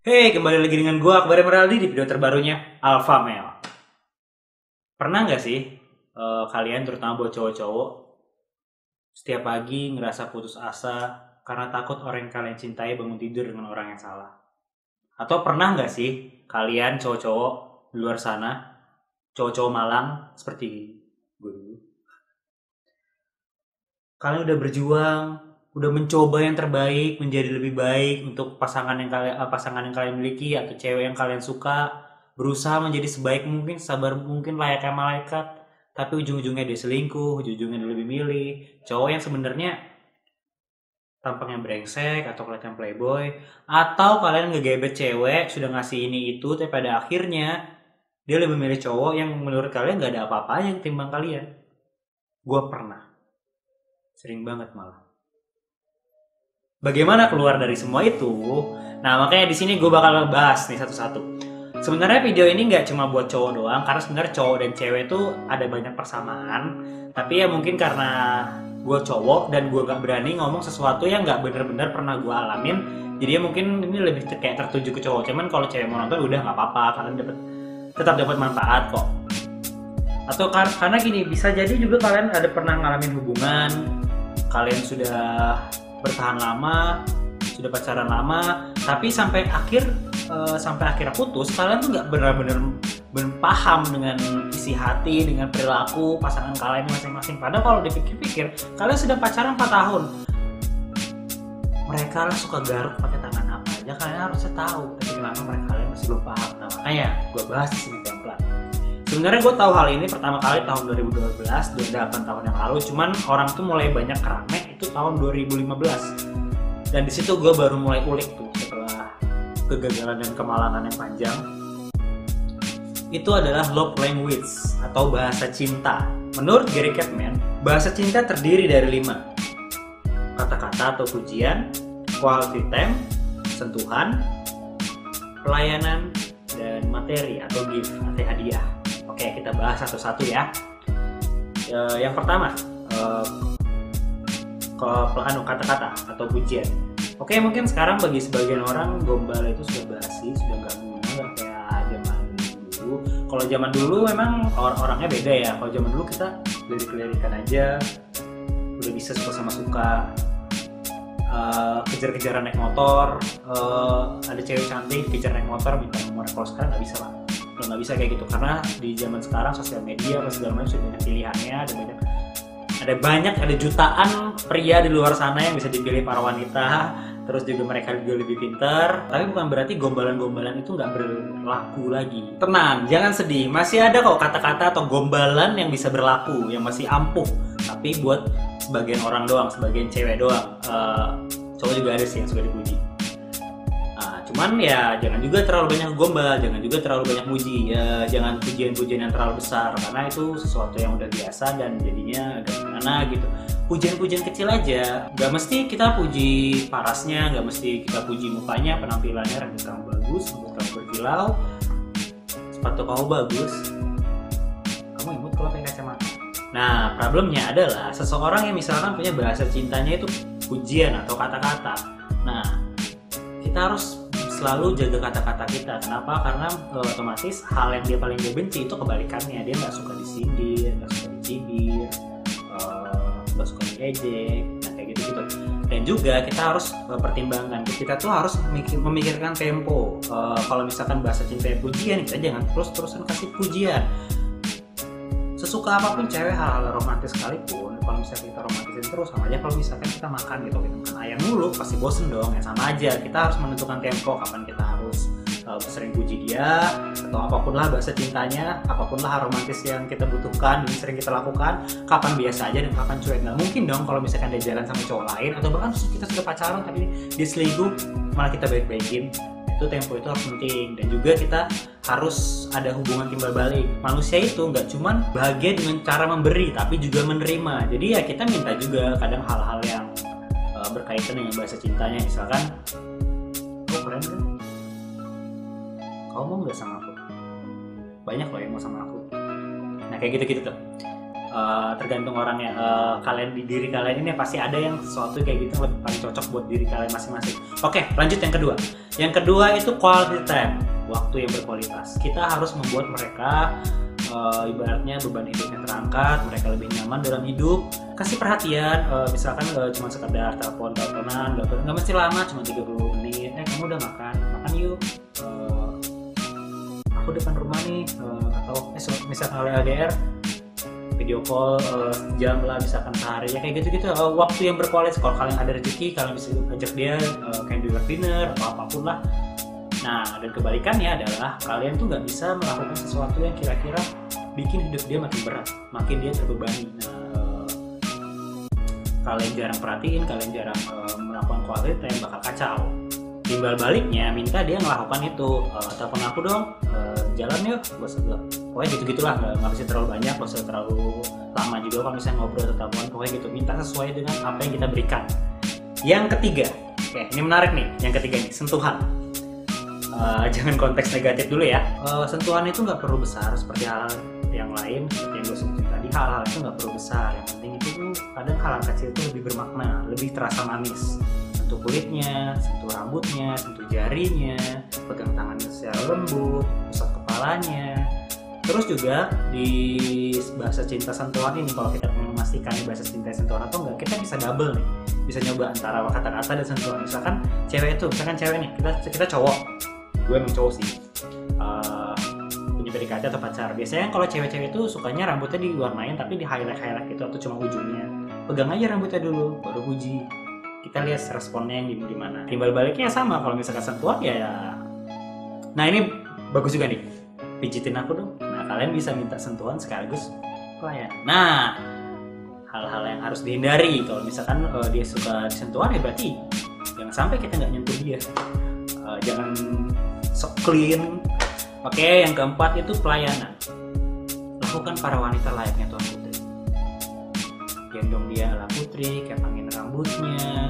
Hey, kembali lagi dengan gua Akbar Meraldi di video terbarunya Alpha Male. Pernah nggak sih kalian terutama buat cowok-cowok setiap pagi ngerasa putus asa karena takut orang yang kalian cintai bangun tidur dengan orang yang salah? Atau pernah nggak sih kalian cowok-cowok di luar sana, cowok-cowok Malang seperti gue dulu, kalian udah berjuang, udah mencoba yang terbaik, menjadi lebih baik untuk pasangan yang kalian miliki atau cewek yang kalian suka, berusaha menjadi sebaik mungkin, sabar mungkin layaknya malaikat, tapi ujung-ujungnya dia selingkuh, ujung-ujungnya dia lebih milih cowok yang sebenarnya tampaknya brengsek atau kelihatan playboy, atau kalian ngegebet cewek sudah ngasih ini itu tapi pada akhirnya dia lebih milih cowok yang menurut kalian gak ada apa-apanya ketimbang kalian. Gue pernah, sering banget malah. Bagaimana keluar dari semua itu? Nah, makanya di sini gue bakal bahas nih satu-satu. Sebenarnya video ini nggak cuma buat cowok doang, karena sebenarnya cowok dan cewek itu ada banyak persamaan. Tapi ya mungkin karena gue cowok dan gue nggak berani ngomong sesuatu yang nggak bener-bener pernah gue alamin. Jadi ya mungkin ini lebih kayak tertuju ke cowok. Cuman kalau cewek mau nonton udah nggak apa-apa, kalian tetap dapat manfaat kok. Atau karena gini, bisa jadi juga kalian ada pernah ngalamin hubungan, kalian sudah bertahan lama, sudah pacaran lama, tapi sampai akhir putus, kalian tuh nggak benar-benar paham dengan isi hati, dengan perilaku pasangan kalian masing-masing. Padahal kalau dipikir-pikir, kalian sudah pacaran 4 tahun. Mereka lah suka garuk pakai tangan apa aja, kalian harusnya tahu. Tapi kenapa mereka kalian masih belum paham? Nah, makanya gue bahas di sini pelan-pelan. Sebenarnya gue tahu hal ini pertama kali tahun 2012, 8 tahun yang lalu. Cuman orang tuh mulai banyak rame itu tahun 2015. Dan di situ gue baru mulai ulik tuh setelah kegagalan dan kemalangan yang panjang. Itu adalah love language atau bahasa cinta. Menurut Gary Chapman, bahasa cinta terdiri dari 5. Kata-kata atau pujian, quality time, sentuhan, pelayanan, dan materi atau gift atau hadiah. Oke, kita bahas satu-satu ya. Yang pertama, kata-kata atau pujian. Oke, mungkin sekarang bagi sebagian orang gombal itu sudah basi, sudah gak guna, gak kayak zaman dulu. Kalau zaman dulu memang orangnya beda ya. Kalau zaman dulu kita lirik-lirikan aja, udah bisa suka sama suka. Kejar-kejaran naik motor, ada cewek cantik kejar naik motor minta nomor. Kalau sekarang nggak bisa lah, udah nggak bisa kayak gitu karena di zaman sekarang sosial media apa segala macam sudah banyak pilihannya, ada jutaan pria di luar sana yang bisa dipilih para wanita. Terus juga mereka juga lebih pintar. Tapi bukan berarti gombalan-gombalan itu nggak berlaku lagi. Tenang, jangan sedih. Masih ada kok kata-kata atau gombalan yang bisa berlaku, yang masih ampuh. Tapi buat sebagian orang doang, sebagian cewek doang. Cowok juga ada sih yang suka dipuji. Cuman ya jangan juga terlalu banyak gombal, jangan juga terlalu banyak muji. Ya, jangan pujian-pujian yang terlalu besar karena itu sesuatu yang udah biasa dan jadinya agak gimana gitu. Pujian-pujian kecil aja, gak mesti kita puji parasnya, gak mesti kita puji mukanya, penampilannya, rambut kamu bagus, rambut kamu berkilau, sepatu kamu bagus, kamu imut kalau pakai kacamata. Nah, problemnya adalah seseorang yang misalkan punya bahasa cintanya itu pujian atau kata-kata. Nah, kita harus selalu jaga kata-kata kita. Kenapa? Karena otomatis hal yang dia paling benci itu kebalikannya. Dia nggak suka disindir, nggak suka dicibir, nggak suka diejek, nah kayak gitu-gitu. Dan juga kita harus pertimbangkan, kita tuh harus memikirkan tempo. Kalau misalkan bahasa cinta pujian, kita jangan terus-terusan kasih pujian. Sesuka apapun cewek hal-hal romantis sekalipun, kalau misalnya kita romantisin terus, sama aja kalau misalkan kita makan gitu, kita makan ayam mulu pasti bosen dong. Ya sama aja, kita harus menentukan tempo kapan kita harus sering puji dia, atau apapun lah bahasa cintanya, apapun lah romantis yang kita butuhkan dan sering kita lakukan, kapan biasa aja dan kapan cuek. Nggak mungkin dong kalau misalkan dia jalan sama cowok lain, atau bahkan kita sudah pacaran tapi dia selingkuh malah kita baik-baikin. Itu tempo itu harus penting. Dan juga kita harus ada hubungan timbal balik. Manusia itu nggak cuman bahagia dengan cara memberi, tapi juga menerima. Jadi ya kita minta juga kadang hal-hal yang berkaitan dengan bahasa cintanya. Misalkan, oh keren kan? Kamu mau nggak sama aku? Banyak loh yang mau sama aku. Nah kayak gitu-gitu tuh. tergantung orangnya. Kalian di diri kalian ini pasti ada yang sesuatu kayak gitu yang lebih paling cocok buat diri kalian masing-masing. Oke, lanjut yang kedua. Yang kedua itu quality time, waktu yang berkualitas. Kita harus membuat mereka ibaratnya beban hidupnya terangkat, mereka lebih nyaman dalam hidup. Kasih perhatian, misalkan cuma sekedar teleponan, nggak mesti lama, cuma 30 menit. Kamu udah makan yuk. Aku depan rumah nih, atau misalkan LDR video call jam lah, misalkan sehari ya kayak gitu-gitu. Waktu yang berkualitas. Kalau kalian ada rezeki, kalian bisa ajak dia kayak dinner atau apapun lah. Nah, dan kebalikannya adalah kalian tuh nggak bisa melakukan sesuatu yang kira-kira bikin hidup dia makin berat, makin dia terbebani. Nah, kalian jarang perhatiin, kalian jarang melakukan quality time, bakal kacau. Timbal baliknya, minta dia melakukan itu. Telepon aku dong, jalan yuk, pokoknya gitu-gitulah, nggak bisa terlalu banyak, nggak usah terlalu lama juga kalau misalnya ngobrol atau telepon, pokoknya gitu. Minta sesuai dengan apa yang kita berikan. Yang ketiga, oke, ini menarik nih. Yang ketiga nih, sentuhan. Jangan konteks negatif dulu ya. Sentuhan itu nggak perlu besar seperti hal yang lain, seperti yang gue sebutin tadi. Hal-hal itu nggak perlu besar. Yang penting itu tuh kadang hal kecil itu lebih bermakna, lebih terasa manis. Sentuh kulitnya, sentuh rambutnya, sentuh jarinya, pegang tangannya secara lembut, usap kepalanya. Terus juga di bahasa cinta sentuhan ini, kalau kita ingin memastikan bahasa cinta sentuhan atau enggak, kita bisa double nih. Bisa nyoba antara kata-kata dan sentuhan. Misalkan cewek nih, kita cowok. Gue emang cowok sih, punya PDKT atau pacar. Biasanya kalau cewek-cewek itu sukanya rambutnya diwarnain tapi di highlight gitu, atau cuma ujungnya. Pegang aja rambutnya dulu, baru puji. Kita lihat responnya yang gimana. Timbal baliknya sama, kalau misalkan sentuhan ya. Nah, ini bagus juga nih, pijitin aku dong. Nah, kalian bisa minta sentuhan sekaligus pelayan. Nah, hal-hal yang harus dihindari kalau misalkan dia suka sentuhan, ya berarti jangan sampai kita nggak nyentuh dia. Jangan sok clean. Oke, yang keempat itu pelayanan. Lakukan para wanita layaknya Tuan Putri. Gendong dia ala putri, kepangin rambutnya,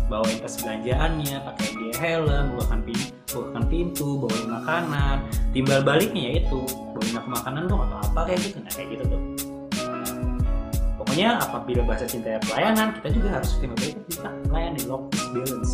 bawain tas belanjaannya, pakai dia helm, bukakan pintu, bawain makanan. Timbal baliknya yaitu bawain aku makanan dong atau apa kayak gitu. Nah, kayak gitu tuh. Pokoknya apabila bahasa cinta pelayanan, kita juga harus timbal balik kita melayani, love is balance.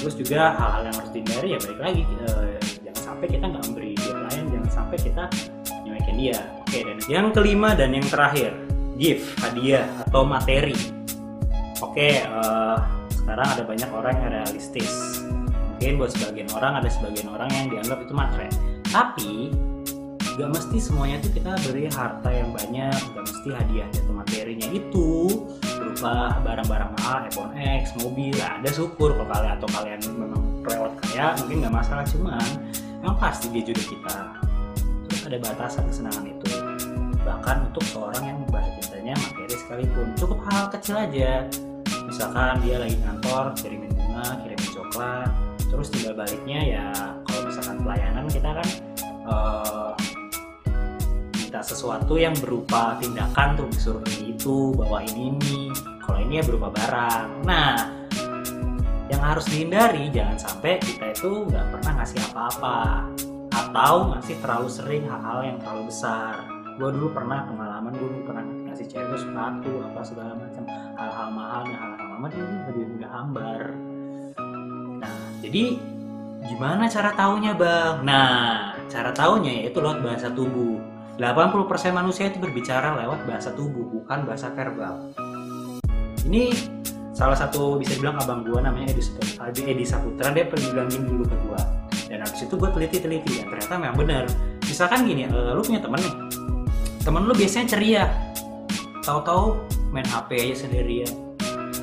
Terus juga hal-hal yang harus dihindari ya balik lagi, jangan sampai kita nggak memberi dia pelayan, jangan sampai kita nyewekin dia. Oke, dan yang kelima dan yang terakhir, gift, hadiah atau materi. Oke, sekarang ada banyak orang yang realistis. Mungkin buat sebagian orang, ada sebagian orang yang dianggap itu matre. Tapi gak mesti semuanya itu kita beri harta yang banyak, gak mesti hadiah atau materinya itu berupa barang-barang mahal, iPhone X, mobil. Ada syukur kalau kalian memang kelewat kaya, mungkin gak masalah, cuman yang pasti dia jodoh kita. Terus ada batasan kesenangan itu. Bahkan untuk seorang yang bahasa cintanya materi sekalipun, cukup hal kecil aja. Misalkan dia lagi kantor, kirimin bunga, kirimin coklat. Terus tinggal baliknya ya, kalau misalkan pelayanan kita kan sesuatu yang berupa tindakan tuh, disuruh ini itu, bawain ini. Kalau ini ya berupa barang. Nah, yang harus dihindari jangan sampai kita itu nggak pernah ngasih apa-apa atau ngasih terlalu sering hal-hal yang terlalu besar. Gue dulu pernah pengalaman, gue pernah ngasih cewek itu sepatu apa segala macam, hal-hal mahal dan hal-hal mahal dia lebih mudah hambar. Nah, jadi gimana cara taunya bang? Nah, cara taunya yaitu lewat bahasa tubuh. 80% manusia itu berbicara lewat bahasa tubuh, bukan bahasa verbal. Ini salah satu bisa dibilang abang gue, namanya Edi Saputra, dia pernah bilangin dulu ke gue. Dan habis itu gue teliti dan ternyata memang benar. Misalkan gini, lu punya temen nih, temen lu biasanya ceria, tahu-tahu main HP aja sendirian.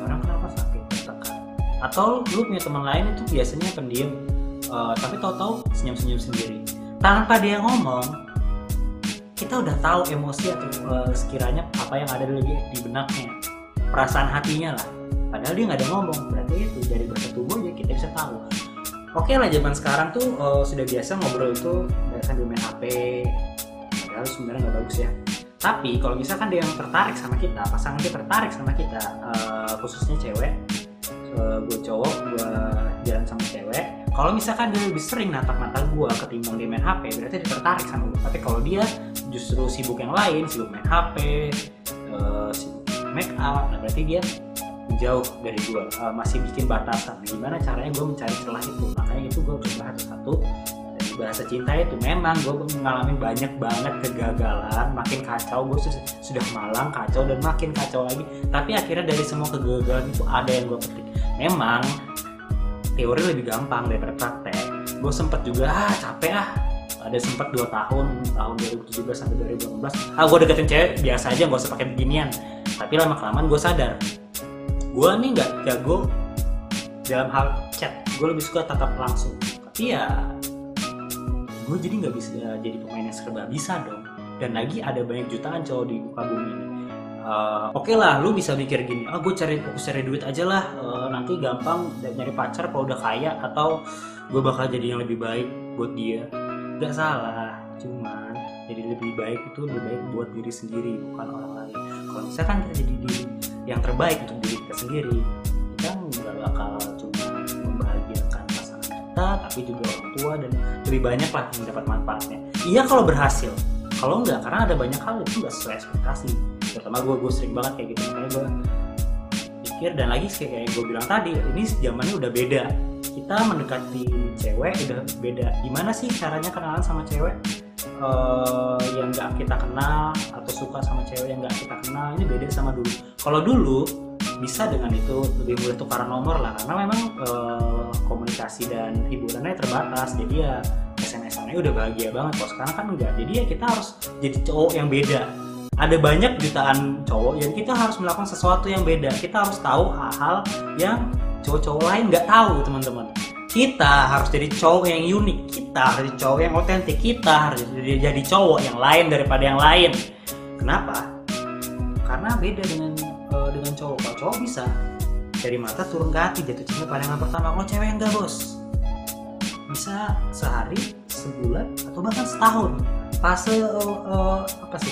Orang kenapa sakit, tertekan. Atau lu punya teman lain itu biasanya pendiam, tapi tahu-tahu senyum-senyum sendiri. Tanpa dia ngomong, kita udah tahu emosi atau sekiranya apa yang ada di benaknya, perasaan hatinya lah. Padahal dia nggak ada ngomong, berarti itu dari bahasa tubuh aja kita bisa tahu. Oke lah, zaman sekarang tuh sudah biasa ngobrol itu sambil main HP, padahal sebenarnya nggak bagus ya. Tapi kalau misalkan dia yang tertarik sama kita, pasangan dia tertarik sama kita, khususnya cewek, gue cowok, gue jalan sama cewek, Kalau misalkan dia lebih sering natap-natap gue ketimbang dia main HP, berarti dia tertarik sama gue. Tapi kalau dia justru sibuk yang lain, sibuk main HP, sibuk make up, nah berarti dia jauh dari gue, masih bikin batasan. Nah, gimana caranya gue mencari celah itu? Makanya itu gue coba satu-satu. Dari bahasa cinta itu memang gue mengalami banyak banget kegagalan, makin kacau, gue sudah malang kacau dan makin kacau lagi. Tapi akhirnya dari semua kegagalan itu ada yang gue petik. Memang teori lebih gampang daripada praktek. Gue sempet juga capek ada sempat 2 tahun 2017 sampai 2018 gue deketin cewek biasa aja, gak usah pakai beginian. Tapi lama kelamaan gue sadar gue nih nggak jago dalam hal chat, gue lebih suka tatap langsung. Tapi ya gue jadi nggak bisa jadi pemain yang serba bisa dong. Dan lagi ada banyak jutaan cowok di muka bumi ini. Oke lah, lu bisa mikir gini, gue fokus cari duit aja lah, nanti gampang nyari pacar kalau udah kaya, atau gue bakal jadi yang lebih baik buat dia. Gak salah, cuman jadi lebih baik itu lebih baik buat diri sendiri, bukan orang lain. Kalau misalkan kita jadi diri yang terbaik untuk diri kita sendiri, kita nggak bakal cuma membahagiakan pasangan kita, tapi juga orang tua, dan lebih banyak lah yang dapat manfaatnya. Iya kalau berhasil, kalau enggak, karena ada banyak hal itu nggak sesuai ekspektasi. Terutama gue sering banget kayak gitu, makanya gue pikir. Dan lagi kayak gue bilang tadi, ini zamannya udah beda. Kita mendekati cewek udah beda. Gimana sih caranya kenalan sama cewek yang nggak kita kenal, atau suka sama cewek yang nggak kita kenal? Ini beda sama dulu. Kalau dulu bisa dengan itu lebih mudah tukaran nomor lah, karena memang komunikasi dan hiburannya terbatas. Jadi ya SMS-annya udah bahagia banget. Kalau sekarang kan enggak. Jadi ya kita harus jadi cowok yang beda. Ada banyak jutaan cowok yang kita harus melakukan sesuatu yang beda. Kita harus tahu hal-hal yang cowok-cowok lain nggak tahu, teman-teman. Kita harus jadi cowok yang unik. Kita harus jadi cowok yang otentik. Kita harus jadi cowok yang lain daripada yang lain. Kenapa? Karena beda dengan cowok. Kalau cowok bisa dari mata turun ke hati, jatuh cinta pandangan pertama. Kalau cewek enggak, bos. Bisa sehari, sebulan, atau bahkan setahun. Fase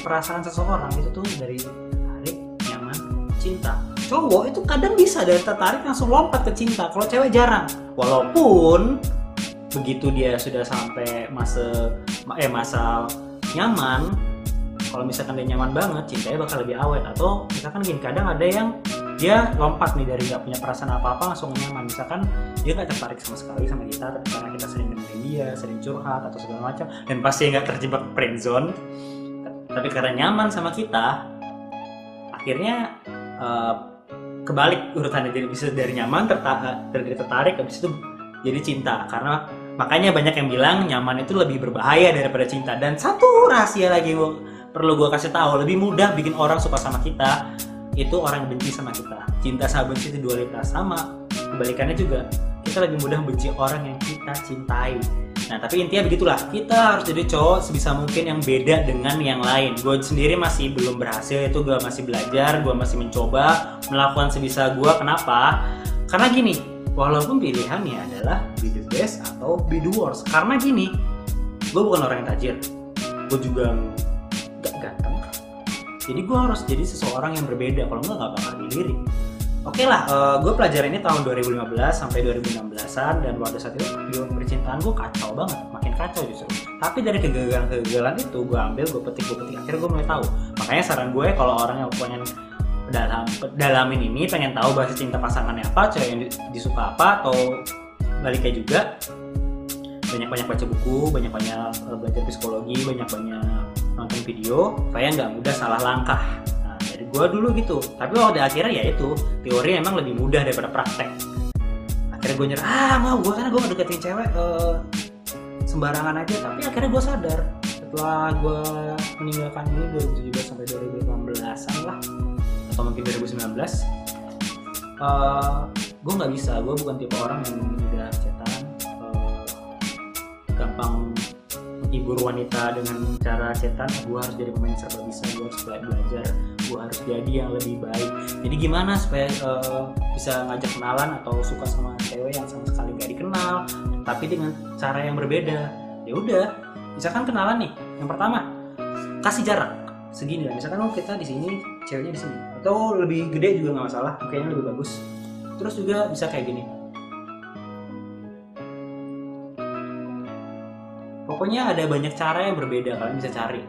perasaan seseorang itu tuh dari tertarik, nyaman, cinta. Cowok itu kadang bisa dari tertarik langsung lompat ke cinta. Kalau cewek jarang. Walaupun begitu dia sudah sampai masa nyaman, kalau misalkan dia nyaman banget, cintanya bakal lebih awet. Atau misalkan gini, kadang ada yang dia lompat nih dari nggak punya perasaan apa-apa langsung nyaman. Misalkan dia nggak tertarik sama sekali sama kita, tapi karena kita sering dengerin dia, sering curhat atau segala macam, dan pasti nggak terjebak friendzone, tapi karena nyaman sama kita, akhirnya kebalik urutannya. Jadi bisa dari nyaman tertarik, habis itu jadi cinta. Karena makanya banyak yang bilang nyaman itu lebih berbahaya daripada cinta. Dan satu rahasia lagi perlu gue kasih tahu, lebih mudah bikin orang suka sama kita itu orang yang benci sama kita. Cinta sama benci itu dualitas. Sama kebalikannya juga, kita lebih mudah benci orang yang kita cintai. Nah tapi intinya begitulah, kita harus jadi cowok sebisa mungkin yang beda dengan yang lain. Gue sendiri masih belum berhasil, itu gue masih belajar, gue masih mencoba melakukan sebisa gue. Kenapa? Karena gini, walaupun pilihannya adalah be the best atau be the worst. Karena gini, gue bukan orang yang tajir, gue juga gak ganteng. Jadi gue harus jadi seseorang yang berbeda, kalau enggak gak bakal dilirik. Oke lah, gue pelajarin ini tahun 2015 sampai 2016an, dan pada saat itu percintaan gue kacau banget, makin kacau justru. Tapi dari kegagalan itu gue ambil, gue petik, akhirnya gue mulai tahu. Makanya saran gue kalau orang yang pengen dalamin ini, pengen tahu bahasa cinta pasangannya apa, cewek yang disuka apa, atau baliknya juga, banyak-banyak baca buku, banyak-banyak belajar psikologi, banyak-banyak nonton video supaya nggak mudah salah langkah. Nah, dari gue dulu gitu. Tapi pada akhirnya ya itu, teori emang lebih mudah daripada praktek. Akhirnya gue nyerah, karena gue ngedeketin cewek sembarangan aja. Tapi akhirnya gue sadar setelah gue meninggalkan ini 2017 sampai 2018an lah, atau mungkin 2019, gue nggak bisa. Gue bukan tipe orang yang mudah chatan, gampang menghibur wanita dengan cara chatan. Gue harus jadi pemain serba bisa, gue harus belajar, gue harus jadi yang lebih baik. Jadi gimana supaya bisa ngajak kenalan atau suka sama cewek yang sama sekali nggak dikenal, tapi dengan cara yang berbeda? Ya udah, misalkan kenalan nih, yang pertama kasih jarak segini lah. Misalkan kita di sini, ceweknya di sini, atau lebih gede juga nggak masalah, kayaknya lebih bagus. Terus juga bisa kayak gini, Pokoknya ada banyak cara yang berbeda, kalian bisa cari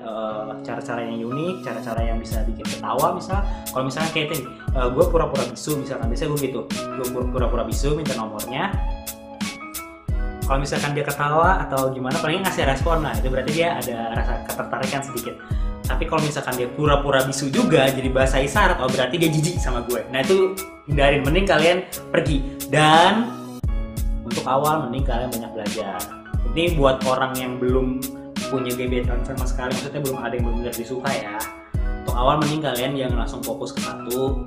cara-cara yang unik, cara-cara yang bisa bikin ketawa. Misal kalau misalnya kayak tadi, gue pura-pura bisu misalkan, biasanya gue gitu, gue pura-pura bisu minta nomornya. Kalau misalkan dia ketawa atau gimana, paling ngasih respon, nah itu berarti dia ada rasa ketertarikan sedikit. Tapi kalau misalkan dia pura-pura bisu juga jadi bahasa isyarat, oh berarti dia jijik sama gue. Nah itu hindarin, mending kalian pergi. Dan untuk awal mending kalian banyak belajar. Ini buat orang yang belum punya gebetan sama sekali, maksudnya belum ada yang benar-benar disuka ya. Untuk awal mending kalian jangan langsung fokus ke satu,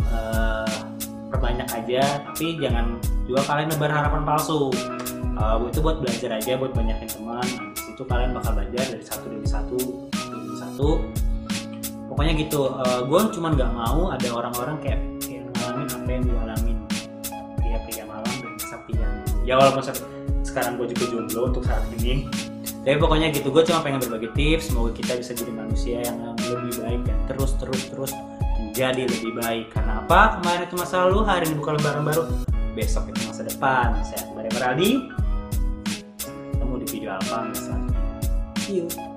perbanyak aja, tapi jangan juga kalian nebar harapan palsu. Itu buat belajar aja, buat banyakin teman. Di situ kalian bakal belajar dari satu demi satu. Pokoknya gitu. Gue cuman nggak mau ada orang-orang kayak ngalamin apa yang gue alamin, pria-pria malam dan kesepian. Ya walaupun sekarang gue juga jomblo untuk saat ini, tapi pokoknya gitu, gue cuma pengen berbagi tips. Semoga kita bisa jadi manusia yang lebih baik dan terus menjadi lebih baik. Karena apa? Kemarin itu masa lalu, hari ini bukan lembaran baru, besok itu masa depan. Saya Kembali Meraldi, ketemu di video apa misalnya. See you.